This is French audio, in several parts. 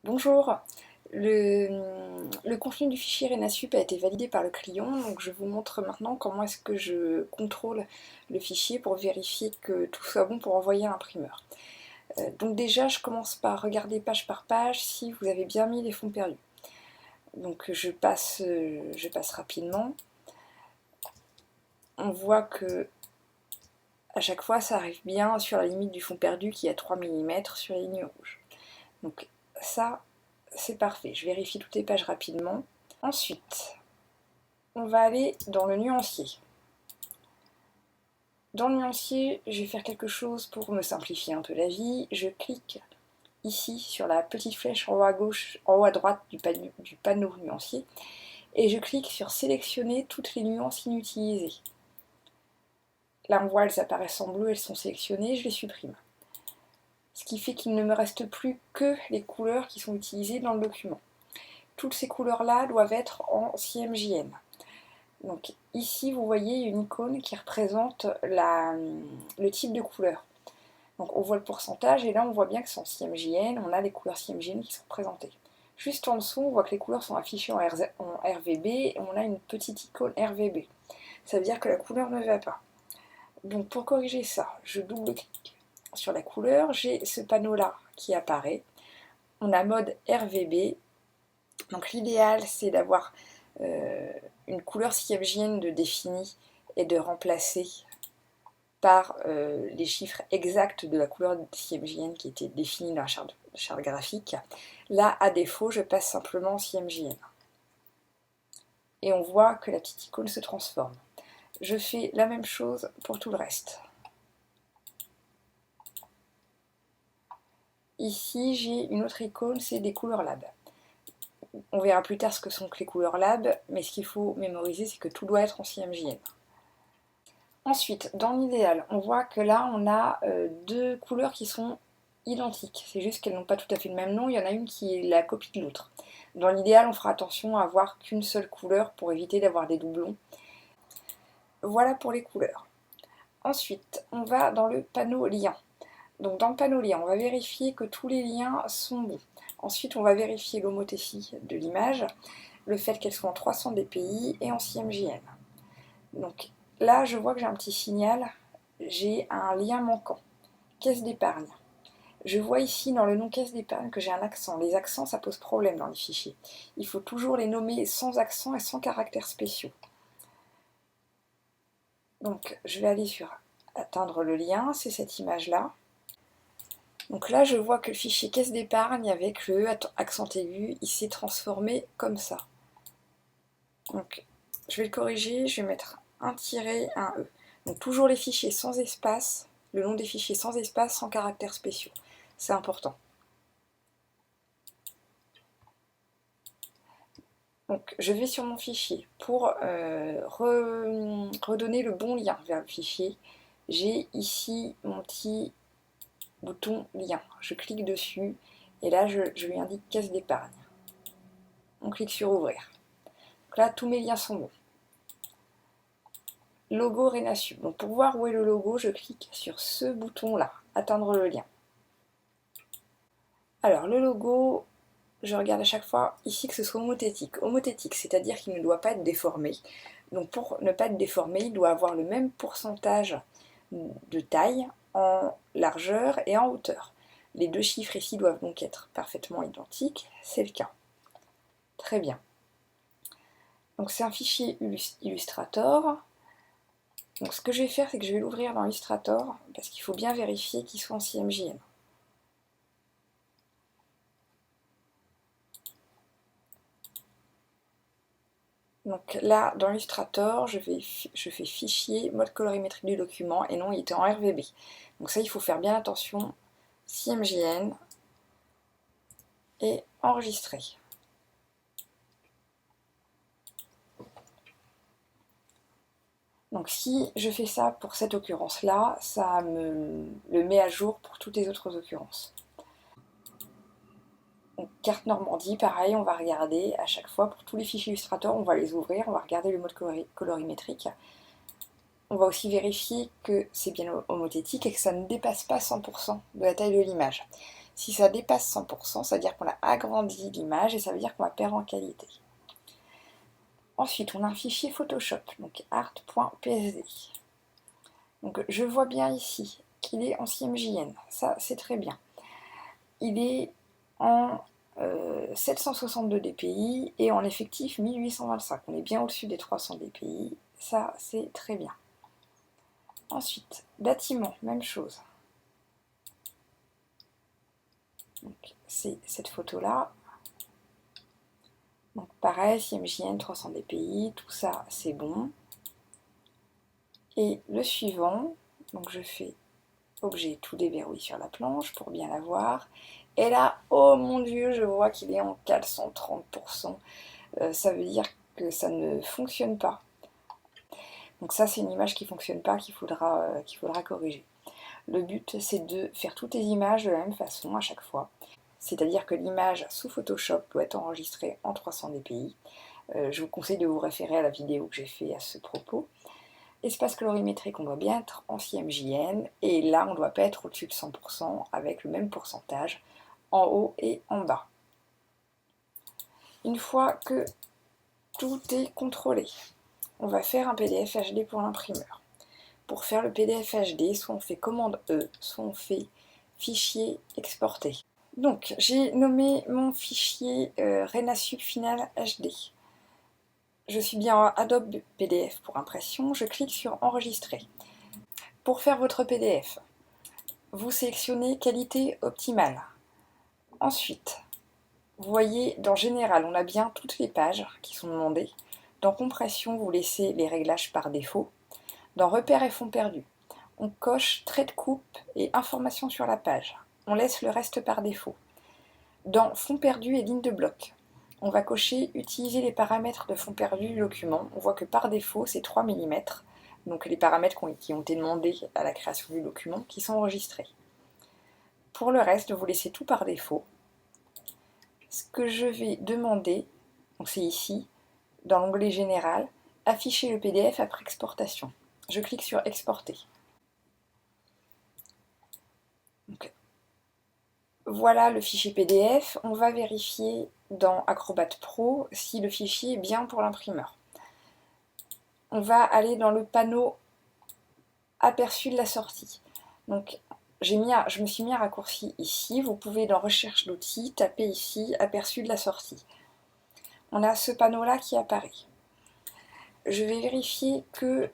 Bonjour, le contenu du fichier RenaSup a été validé par le client, donc je vous montre maintenant comment est-ce que je contrôle le fichier pour vérifier que tout soit bon pour envoyer à l'imprimeur. Donc déjà, je commence par regarder page par page si vous avez bien mis les fonds perdus. Donc je passe rapidement. On voit que à chaque fois, ça arrive bien sur la limite du fond perdu qui est à 3 mm sur les lignes rouges. Donc ça, c'est parfait. Je vérifie toutes les pages rapidement. Ensuite, on va aller dans le nuancier. Dans le nuancier, je vais faire quelque chose pour me simplifier un peu la vie. Je clique ici sur la petite flèche en haut à gauche, en haut à droite du panneau nuancier, et je clique sur sélectionner toutes les nuances inutilisées. Là, on voit, elles apparaissent en bleu, elles sont sélectionnées, je les supprime. Ce qui fait qu'il ne me reste plus que les couleurs qui sont utilisées dans le document. Toutes ces couleurs-là doivent être en CMJN. Donc ici, vous voyez une icône qui représente le type de couleur. Donc on voit le pourcentage et là on voit bien que c'est en CMJN, on a les couleurs CMJN qui sont présentées. Juste en dessous, on voit que les couleurs sont affichées en RVB et on a une petite icône RVB. Ça veut dire que la couleur ne va pas. Donc pour corriger ça, je double-clique sur la couleur, j'ai ce panneau-là qui apparaît. On a mode RVB. Donc l'idéal c'est d'avoir une couleur CMJN de définie et de remplacer par les chiffres exacts de la couleur CMJN qui était définie dans la charte graphique. Là, à défaut, je passe simplement en CMJN. Et on voit que la petite icône se transforme. Je fais la même chose pour tout le reste. Ici, j'ai une autre icône, c'est des couleurs lab. On verra plus tard ce que sont les couleurs lab, mais ce qu'il faut mémoriser, c'est que tout doit être en CMJN. Ensuite, dans l'idéal, on voit que là, on a deux couleurs qui sont identiques. C'est juste qu'elles n'ont pas tout à fait le même nom. Il y en a une qui est la copie de l'autre. Dans l'idéal, on fera attention à avoir qu'une seule couleur pour éviter d'avoir des doublons. Voilà pour les couleurs. Ensuite, on va dans le panneau lien. Donc dans le panneau lien, on va vérifier que tous les liens sont bons. Ensuite, on va vérifier l'homothétie de l'image, le fait qu'elle soit en 300 dpi et en CMJN. Donc là, je vois que j'ai un petit signal, j'ai un lien manquant. Caisse d'épargne. Je vois ici dans le nom caisse d'épargne que j'ai un accent. Les accents, ça pose problème dans les fichiers. Il faut toujours les nommer sans accent et sans caractères spéciaux. Donc je vais aller sur atteindre le lien, c'est cette image-là. Donc là, je vois que le fichier caisse d'épargne avec le accent aigu, il s'est transformé comme ça. Donc je vais le corriger, je vais mettre un tiret, un E. Donc toujours les fichiers sans espace, le nom des fichiers sans espace, sans caractères spéciaux. C'est important. Donc je vais sur mon fichier pour redonner le bon lien vers le fichier. J'ai ici mon petit bouton lien. Je clique dessus et là je lui indique caisse d'épargne. On clique sur ouvrir. Donc là tous mes liens sont bons. Logo RenaSup. Donc pour voir où est le logo, je clique sur ce bouton là, atteindre le lien. Alors le logo, je regarde à chaque fois ici que ce soit homothétique. Homothétique, c'est-à-dire qu'il ne doit pas être déformé. Donc pour ne pas être déformé, il doit avoir le même pourcentage de taille en largeur et en hauteur. Les deux chiffres ici doivent donc être parfaitement identiques, c'est le cas. Très bien. Donc c'est un fichier Illustrator. Donc ce que je vais faire, c'est que je vais l'ouvrir dans Illustrator, parce qu'il faut bien vérifier qu'il soit en CMJN. Donc là, dans Illustrator, je fais fichier, mode colorimétrique du document, et non, il était en RVB. Donc ça, il faut faire bien attention, CMJN, et enregistrer. Donc si je fais ça pour cette occurrence-là, ça me le met à jour pour toutes les autres occurrences. Donc, carte Normandie, pareil, on va regarder à chaque fois, pour tous les fichiers Illustrator, on va les ouvrir, on va regarder le mode colorimétrique. On va aussi vérifier que c'est bien homothétique et que ça ne dépasse pas 100% de la taille de l'image. Si ça dépasse 100%, ça veut dire qu'on a agrandi l'image et ça veut dire qu'on va perdre en qualité. Ensuite, on a un fichier Photoshop, donc art.psd. Donc je vois bien ici qu'il est en CMJN, ça c'est très bien. Il est en 762 dpi et en effectif 1825. On est bien au-dessus des 300 dpi, ça c'est très bien. Ensuite, bâtiment, même chose. C'est cette photo-là. Donc pareil, CMJN 300 dpi, tout ça c'est bon. Et le suivant, donc je fais objet tout déverrouillé sur la planche pour bien la voir. Et là, oh mon dieu, je vois qu'il est en 430%. Ça veut dire que ça ne fonctionne pas. Donc ça, c'est une image qui ne fonctionne pas, qu'il faudra corriger. Le but, c'est de faire toutes les images de la même façon à chaque fois. C'est-à-dire que l'image sous Photoshop doit être enregistrée en 300 dpi. Je vous conseille de vous référer à la vidéo que j'ai faite à ce propos. Espace colorimétrique, on doit bien être en CMJN, et là, on ne doit pas être au-dessus de 100% avec le même pourcentage en haut et en bas. Une fois que tout est contrôlé, on va faire un PDF HD pour l'imprimeur. Pour faire le PDF HD, soit on fait commande E, soit on fait fichier exporter. Donc, j'ai nommé mon fichier Renasub Final HD. Je suis bien en Adobe PDF pour impression, je clique sur enregistrer. Pour faire votre PDF, vous sélectionnez qualité optimale. Ensuite, vous voyez dans général, on a bien toutes les pages qui sont demandées. Dans compression, vous laissez les réglages par défaut. Dans repères et fonds perdus, on coche trait de coupe et information sur la page. On laisse le reste par défaut. Dans fonds perdus et ligne de bloc, on va cocher utiliser les paramètres de fonds perdus du document. On voit que par défaut, c'est 3 mm. Donc les paramètres qui ont été demandés à la création du document, qui sont enregistrés. Pour le reste, vous laissez tout par défaut. Ce que je vais demander, donc c'est ici, dans l'onglet Général, afficher le PDF après exportation. Je clique sur Exporter. Donc, voilà le fichier PDF. On va vérifier dans Acrobat Pro si le fichier est bien pour l'imprimeur. On va aller dans le panneau Aperçu de la sortie. Donc, je me suis mis un raccourci ici. Vous pouvez dans Recherche d'outils taper ici Aperçu de la sortie. On a ce panneau-là qui apparaît. Je vais vérifier que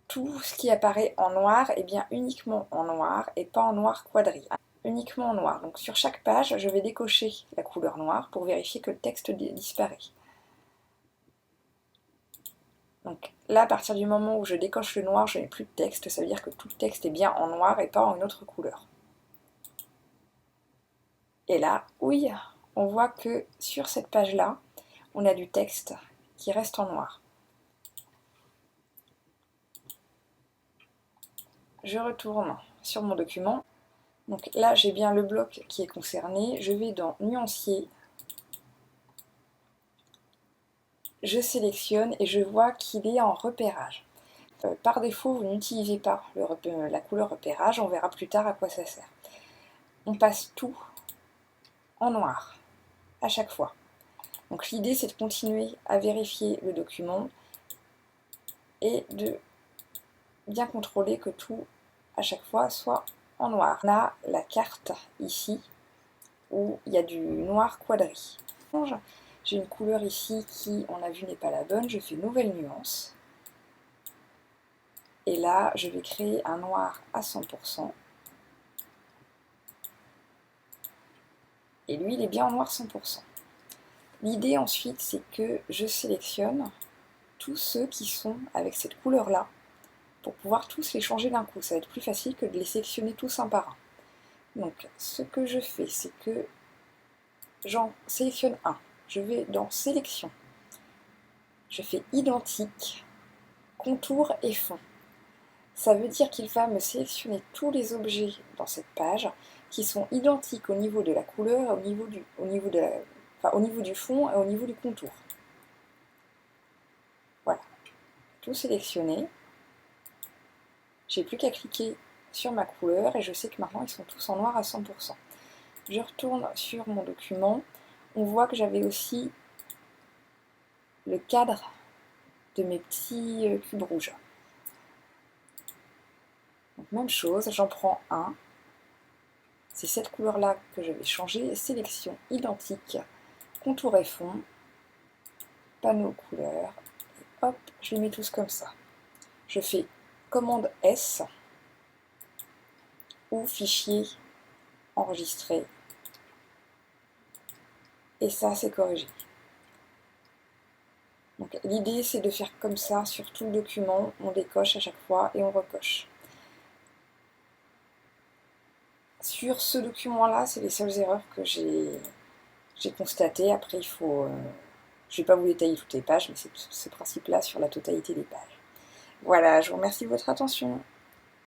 tout ce qui apparaît en noir est bien uniquement en noir et pas en noir quadri. Uniquement en noir. Donc sur chaque page, je vais décocher la couleur noire pour vérifier que le texte disparaît. Donc là, à partir du moment où je décoche le noir, je n'ai plus de texte. Ça veut dire que tout le texte est bien en noir et pas en une autre couleur. Et là, oui, on voit que sur cette page-là, on a du texte qui reste en noir. Je retourne sur mon document. Donc là, j'ai bien le bloc qui est concerné. Je vais dans Nuancier. Je sélectionne et je vois qu'il est en repérage. Par défaut, vous n'utilisez pas la couleur repérage, on verra plus tard à quoi ça sert. On passe tout en noir, à chaque fois. Donc l'idée, c'est de continuer à vérifier le document et de bien contrôler que tout, à chaque fois, soit en noir. On a la carte ici, où il y a du noir quadri. J'ai une couleur ici qui, on a vu, n'est pas la bonne. Je fais nouvelle nuance. Et là, je vais créer un noir à 100%. Et lui, il est bien en noir 100%. L'idée ensuite, c'est que je sélectionne tous ceux qui sont avec cette couleur-là pour pouvoir tous les changer d'un coup. Ça va être plus facile que de les sélectionner tous un par un. Donc, ce que je fais, c'est que j'en sélectionne un. Je vais dans Sélection. Je fais Identique, Contour et Fond. Ça veut dire qu'il va me sélectionner tous les objets dans cette page qui sont identiques au niveau de la couleur, au niveau du fond et au niveau du contour. Voilà, tout sélectionné. J'ai plus qu'à cliquer sur ma couleur et je sais que maintenant ils sont tous en noir à 100%. Je retourne sur mon document. On voit que j'avais aussi le cadre de mes petits cubes rouges. Donc même chose, j'en prends un. C'est cette couleur-là que je vais changer. Sélection identique, contour et fond, panneau couleur. Et hop, je les mets tous comme ça. Je fais commande S ou fichier enregistré. Et ça, c'est corrigé. Donc l'idée, c'est de faire comme ça sur tout le document. On décoche à chaque fois et on recoche. Sur ce document-là, c'est les seules erreurs que j'ai constatées. Après, je ne vais pas vous détailler toutes les pages, mais c'est ce principe-là sur la totalité des pages. Voilà, je vous remercie de votre attention.